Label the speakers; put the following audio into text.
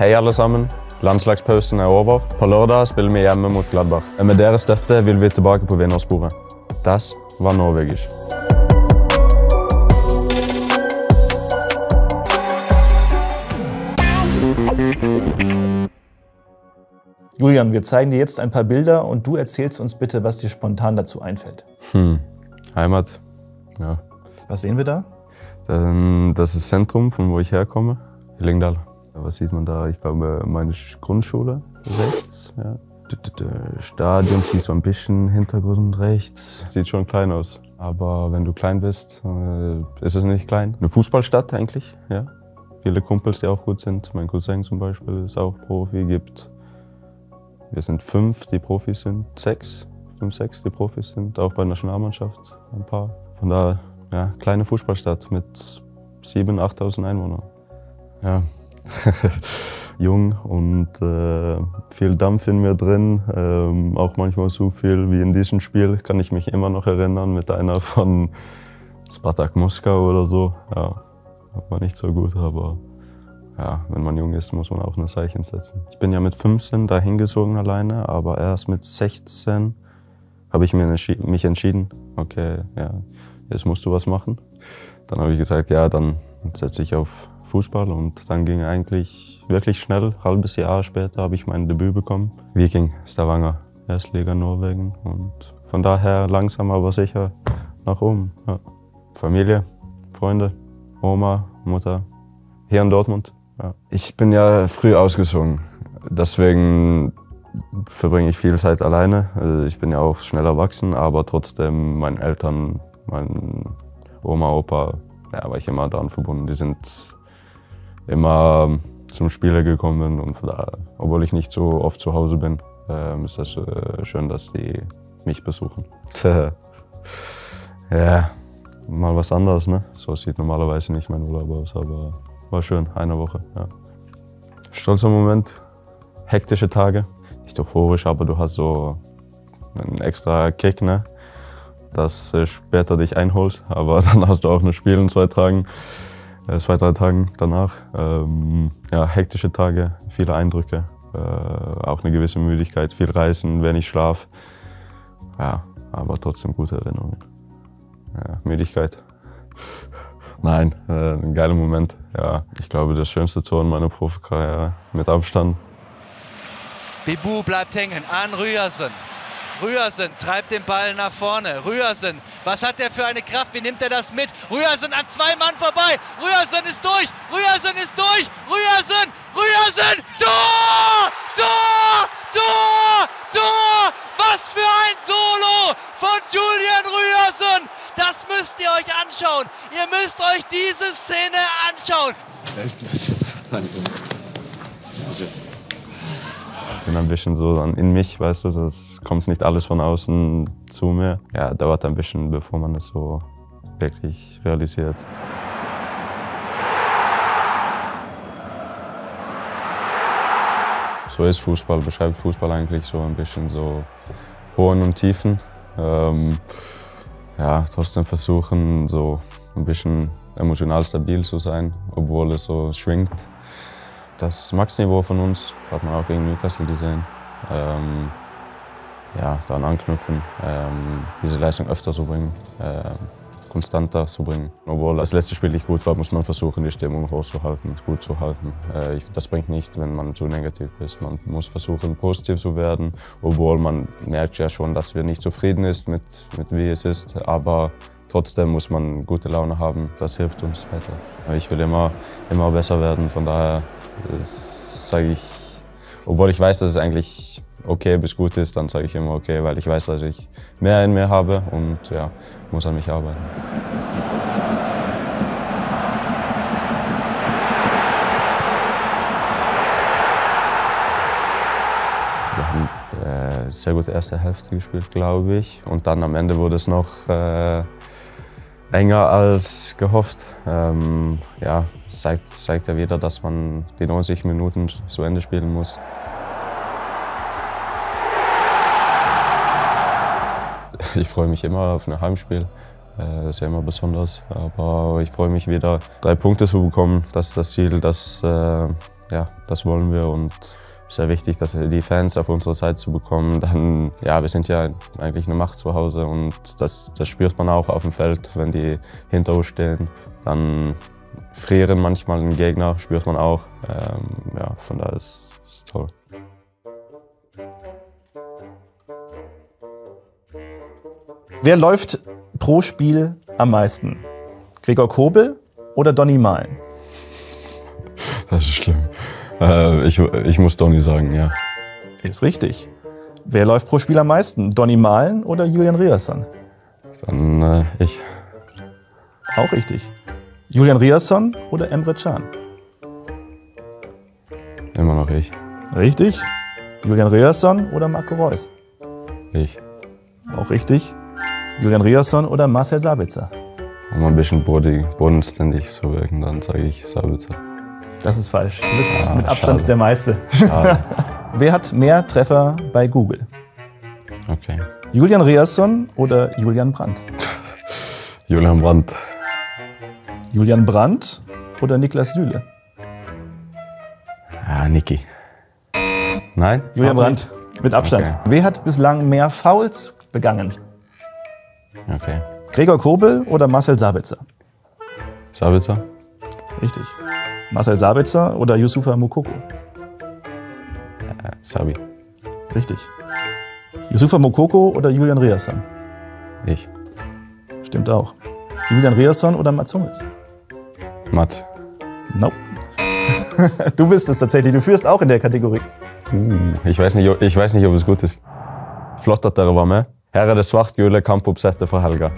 Speaker 1: Hei alle sammen. Landslagspausen er over. På lørdag spiller vi hjemme mot Gladbach. Med deres støtte vil vi tilbake på vinnersporet. Das war Norwegisch.
Speaker 2: Julian, wir zeigen dir jetzt ein paar Bilder und du erzählst uns bitte, was dir spontan dazu einfällt.
Speaker 1: Heimat, ja.
Speaker 2: Was sehen wir da?
Speaker 1: Das ist das Zentrum, von wo ich herkomme, Hillingdal. Was sieht man da? Ich glaube, meine Grundschule rechts. Ja. Stadion siehst du ein bisschen Hintergrund rechts. Sieht schon klein aus. Aber wenn du klein bist, ist es nicht klein. Eine Fußballstadt eigentlich, ja. Viele Kumpels, die auch gut sind. Mein Cousin zum Beispiel ist auch Profi. Wir sind 5, die Profis sind 6. 5, 6, die Profis sind. Auch bei der Nationalmannschaft ein paar. Von daher, ja, kleine Fußballstadt mit 7.000, 8.000 Einwohnern. Ja. Jung und viel Dampf in mir drin. Auch manchmal so viel wie in diesem Spiel, kann ich mich immer noch erinnern, mit einer von Spartak Moskau oder so. Ja, war nicht so gut, aber ja, wenn man jung ist, muss man auch ein Zeichen setzen. Ich bin ja mit 15 da hingezogen alleine, aber erst mit 16 habe ich mich entschieden, okay, ja, jetzt musst du was machen. Dann habe ich gesagt, ja, dann setze ich auf Fußball und dann ging eigentlich wirklich schnell. Ein halbes Jahr später habe ich mein Debüt bekommen. Viking Stavanger, Erstliga Norwegen und von daher langsam aber sicher nach oben. Ja. Familie, Freunde, Oma, Mutter, hier in Dortmund. Ja. Ich bin ja früh ausgezogen, deswegen verbringe ich viel Zeit alleine. Also ich bin ja auch schnell erwachsen, aber trotzdem meinen Eltern, mein Oma, Opa, ja, war ich immer daran verbunden. Die sind immer zum Spielen gekommen und da, obwohl ich nicht so oft zu Hause bin, ist das schön, dass die mich besuchen. Ja, mal was anderes, ne? So sieht normalerweise nicht mein Urlaub aus, aber war schön, eine Woche. Ja. Stolzer Moment, hektische Tage, nicht euphorisch, aber du hast so einen extra Kick, ne? Dass später dich einholst, aber dann hast du auch ein Spiel in 2 Tagen. 2, 3 Tagen danach. Ja, hektische Tage, viele Eindrücke, auch eine gewisse Müdigkeit, viel Reisen, wenig Schlaf. Ja, aber trotzdem gute Erinnerungen. Ja, Müdigkeit. Nein, ein geiler Moment. Ja, ich glaube, das schönste Tor in meiner Profikarriere mit Abstand.
Speaker 3: Bibu bleibt hängen an Ryerson. Ryerson treibt den Ball nach vorne. Ryerson, was hat er für eine Kraft? Wie nimmt er das mit? Ryerson an 2 Mann vorbei. Ryerson ist durch. Ryerson ist durch. Ryerson, Ryerson, Tor! Tor! Tor! Tor! Was für ein Solo von Julian Ryerson! Das müsst ihr euch anschauen. Ihr müsst euch diese Szene anschauen.
Speaker 1: Ich bin ein bisschen so in mich, weißt du, das kommt nicht alles von außen zu mir. Ja, dauert ein bisschen, bevor man das so wirklich realisiert. So ist Fußball, beschreibt Fußball eigentlich so ein bisschen so Hohen und Tiefen. Ja, trotzdem versuchen, so ein bisschen emotional stabil zu sein, obwohl es so schwingt. Das Max-Niveau von uns hat man auch gegen Newcastle gesehen. Ja, daran anknüpfen, diese Leistung öfter zu bringen, konstanter zu bringen. Obwohl das letzte Spiel nicht gut war, muss man versuchen, die Stimmung hochzuhalten, gut zu halten. Das bringt nicht, wenn man zu negativ ist. Man muss versuchen, positiv zu werden, obwohl man merkt ja schon, dass wir nicht zufrieden ist mit wie es ist. Aber trotzdem muss man gute Laune haben, das hilft uns weiter. Ich will immer besser werden, von daher sage ich, obwohl ich weiß, dass es eigentlich okay bis gut ist, dann sage ich immer okay, weil ich weiß, dass ich mehr in mir habe und ja, muss an mich arbeiten. Wir haben eine sehr gute erste Hälfte gespielt, glaube ich, und dann am Ende wurde es noch enger als gehofft. Ja, zeigt ja wieder, dass man die 90 Minuten zu Ende spielen muss. Ich freue mich immer auf ein Heimspiel. Das ist ja immer besonders. Aber ich freue mich wieder, 3 Punkte zu bekommen. Das ist das Ziel, das ja, das wollen wir und sehr wichtig, dass die Fans auf unsere Seite zu bekommen. Dann, ja, wir sind ja eigentlich eine Macht zu Hause und das spürt man auch auf dem Feld, wenn die hinter uns stehen. Dann frieren manchmal den Gegner, spürt man auch. Ja, von daher ist es toll.
Speaker 2: Wer läuft pro Spiel am meisten? Gregor Kobel oder Donny Malen?
Speaker 1: Das ist schlimm. Ich muss Donny sagen, ja.
Speaker 2: Ist richtig. Wer läuft pro Spiel am meisten? Donny Malen oder Julian Riasson?
Speaker 1: Dann ich.
Speaker 2: Auch richtig. Julian Riasson oder Emre Can?
Speaker 1: Immer noch ich.
Speaker 2: Richtig. Julian Riasson oder Marco Reus?
Speaker 1: Ich.
Speaker 2: Auch richtig. Julian Riasson oder Marcel Sabitzer?
Speaker 1: Um ein bisschen bodenständig zu wirken, dann sage ich Sabitzer.
Speaker 2: Das ist falsch. Du bist
Speaker 1: Ja,
Speaker 2: mit Abstand
Speaker 1: schade.
Speaker 2: der Meiste.
Speaker 1: Schade.
Speaker 2: Wer hat mehr Treffer bei Google?
Speaker 1: Okay.
Speaker 2: Julian Riasson oder Julian Brandt?
Speaker 1: Julian Brandt.
Speaker 2: Julian Brandt oder Niklas Süle?
Speaker 1: Ah, Niki. Nein?
Speaker 2: Julian
Speaker 1: Auch
Speaker 2: Brandt. Mit Abstand.
Speaker 1: Okay.
Speaker 2: Wer hat bislang mehr Fouls begangen?
Speaker 1: nicht? Okay.
Speaker 2: Gregor Kobel oder Marcel Sabitzer?
Speaker 1: Sabitzer?
Speaker 2: Richtig. Marcel Sabitzer oder Youssoufa Moukoko?
Speaker 1: Sabi.
Speaker 2: Richtig. Youssoufa Moukoko oder Julian Riasson?
Speaker 1: Ich.
Speaker 2: Stimmt auch. Julian Riasson oder Mats Hummels?
Speaker 1: Matt.
Speaker 2: Nope. Du bist es tatsächlich. Du führst auch in der Kategorie.
Speaker 1: Ich weiß nicht, ob es gut ist. Flott at dere var med. Her er det svart-gule kampoppsettet fra helga.